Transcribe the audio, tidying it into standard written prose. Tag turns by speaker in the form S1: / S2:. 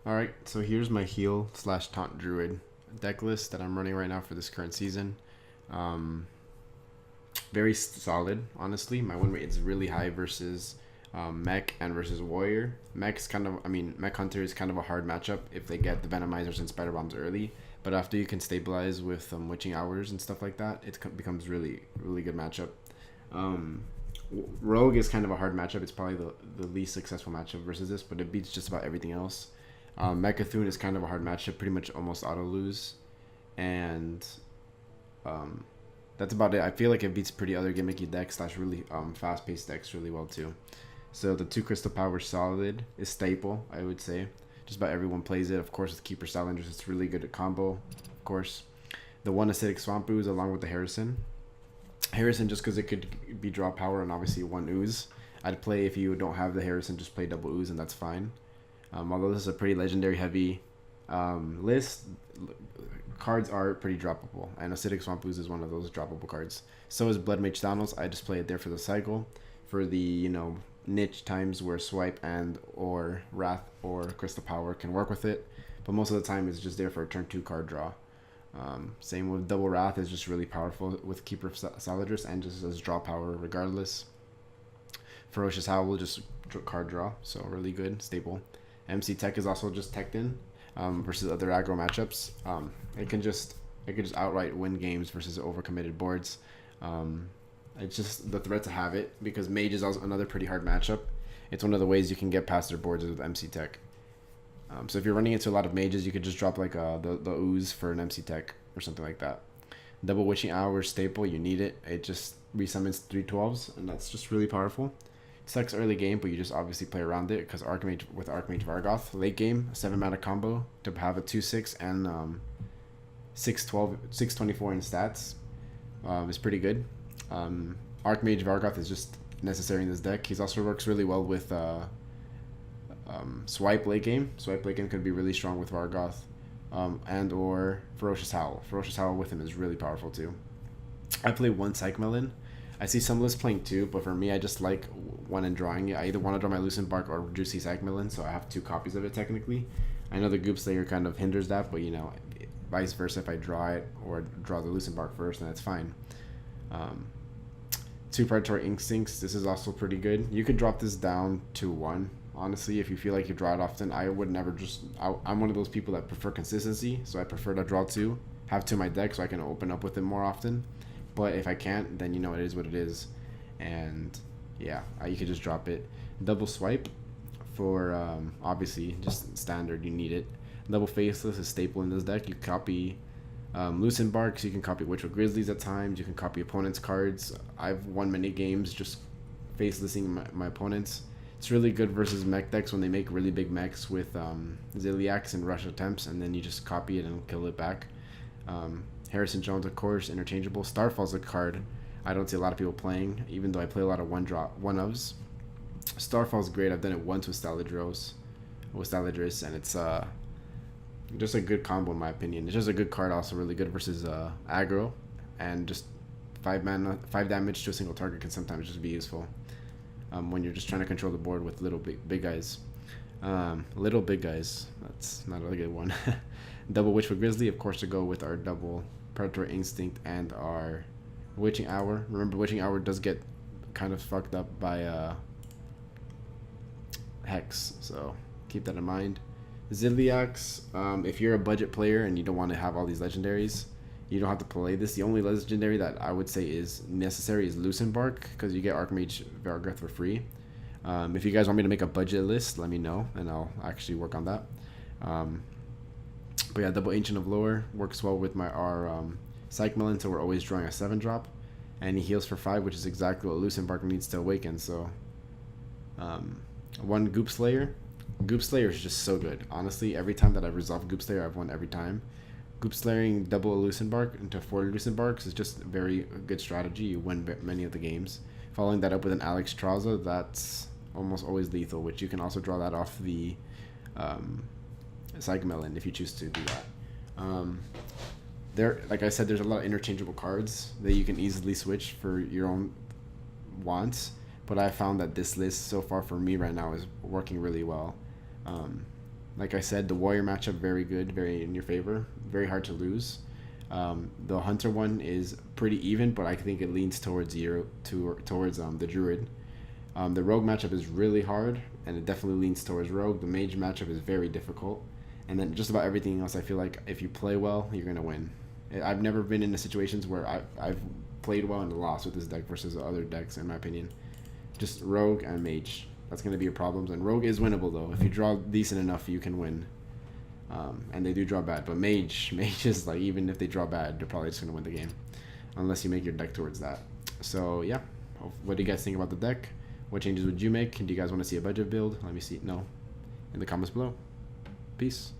S1: Alright, so here's my Heal slash Taunt Druid deck list that I'm running right now for this current season. Um, Very solid, honestly. My win rate is really high versus Mech and versus Warrior. Mech Hunter is kind of a hard matchup if they get the Venomizers and Spider Bombs early. But after you can stabilize with Witching Hours and stuff like that, it becomes really good matchup. Um, Rogue is kind of a hard matchup. It's probably the least successful matchup versus this, but it beats just about everything else. Mechathune is kind of a hard matchup, pretty much almost auto lose, and um, that's about it. I feel like it beats pretty other gimmicky decks slash really fast paced decks really well too. So the 2 Crystal Power Solid is staple, I would say. Just about everyone plays it. Of course, with Keeper Salamanders, it's really good at combo. Of course, the 1 Acidic Swamp Ooze along with the Harrison. Harrison just because it could be draw power and obviously 1 Ooze. I'd play if you don't have the Harrison, just play double Ooze and that's fine. Although this is a pretty legendary heavy list, cards are pretty droppable, and Acidic Swamp Ooze is one of those droppable cards. So is Blood Mage Thanos. I just play it there for the cycle, for the niche times where Swipe and or Wrath or Crystal Power can work with it, but most of the time it's just there for a turn 2 card draw. Same with Double Wrath is just really powerful with Keeper Salamanders and just as draw power regardless. Ferocious Howl will just card draw, so really good, staple. MC Tech is also just teched in versus other aggro matchups. It can just outright win games versus overcommitted boards. It's just the threat to have it because Mage is also another pretty hard matchup. It's one of the ways you can get past their boards with MC Tech. So if you're running into a lot of mages, you could just drop like the Ooze for an MC Tech or something like that. Double Witching Hour staple, you need it. It just resummons 3/12s, and that's just really powerful. Sucks early game, but you just obviously play around it because Archmage Vargoth late game 7 mana combo to have a 2/6 and 6/12 6/24 in stats is pretty good. Archmage Vargoth is just necessary in this deck. He also works really well with Swipe late game. Swipe late game could be really strong with Vargoth, and or Ferocious Howl. Ferocious Howl with him is really powerful too. I play 1 Psych Melon. I see some lists playing 2, but for me, I just like one and drawing it. I either want to draw my Lucentbark or Juicy Psych Melon, so I have 2 copies of it technically. I know the Goop Slayer kind of hinders that, but vice versa, if I draw it or draw the Lucentbark first, then that's fine. 2 Predatory Instincts, this is also pretty good. You could drop this down to 1, honestly, if you feel like you draw it often. I would never I'm one of those people that prefer consistency, so I prefer to draw 2, have 2 in my deck so I can open up with it more often. But if I can't, then it is what it is. And yeah, you could just drop it. Double Swipe for obviously just standard, you need it. Double Faceless is staple in this deck. You copy Lucentbark, so you can copy Witchwood Grizzlies at times. You can copy opponents' cards. I've won many games just facelessing my opponents. It's really good versus mech decks when they make really big mechs with Ziliax and Rush Attempts, and then you just copy it and kill it back. Harrison Jones, of course, interchangeable. Starfall's a card I don't see a lot of people playing, even though I play a lot of one-ofs. Starfall's great. I've done it once with Staladros, and it's just a good combo in my opinion. It's just a good card, also really good versus aggro, and just 5 damage to a single target can sometimes just be useful when you're just trying to control the board with little big guys. Little big guys, that's not a good one. Double Witchwood Grizzly, of course, to go with our double Predatory Instinct and our Witching Hour. Remember, Witching Hour does get kind of fucked up by Hex, so keep that in mind. Ziliax, if you're a budget player and you don't want to have all these legendaries, you don't have to play this. The only legendary that I would say is necessary is Lucentbark, because you get Archmage Vargoth for free. If you guys want me to make a budget list, let me know, and I'll actually work on that. But yeah, Double Ancient of Lore works well with our Psych Melon, so we're always drawing a 7-drop. And he heals for 5, which is exactly what Lucentbark needs to awaken, so... 1 Goop Slayer. Goop Slayer is just so good. Honestly, every time that I've resolved Goop Slayer, I've won every time. Goop Slayering double Lucentbark into 4 Lucentbarks is just a very good strategy. You win many of the games. Following that up with an Alex Traza, that's almost always lethal, which you can also draw that off the Psych Melon if you choose to do that. Like I said, there's a lot of interchangeable cards that you can easily switch for your own wants, but I found that this list so far for me right now is working really well. Like I said, the warrior matchup very good, very in your favor, very hard to lose. The hunter one is pretty even, but I think it leans towards the druid. The rogue matchup is really hard, and it definitely leans towards rogue. The mage matchup is very difficult, and then just about everything else, I feel like if you play well, you're gonna win. I've never been in situations where I've played well and lost with this deck versus other decks, in my opinion. Just rogue and mage. That's gonna be your problems, and rogue is winnable though. If you draw decent enough, you can win. And they do draw bad, but mage is like, even if they draw bad, they're probably just gonna win the game, unless you make your deck towards that. So yeah, what do you guys think about the deck? What changes would you make? Do you guys want to see a budget build? Let me see. No, in the comments below. Peace.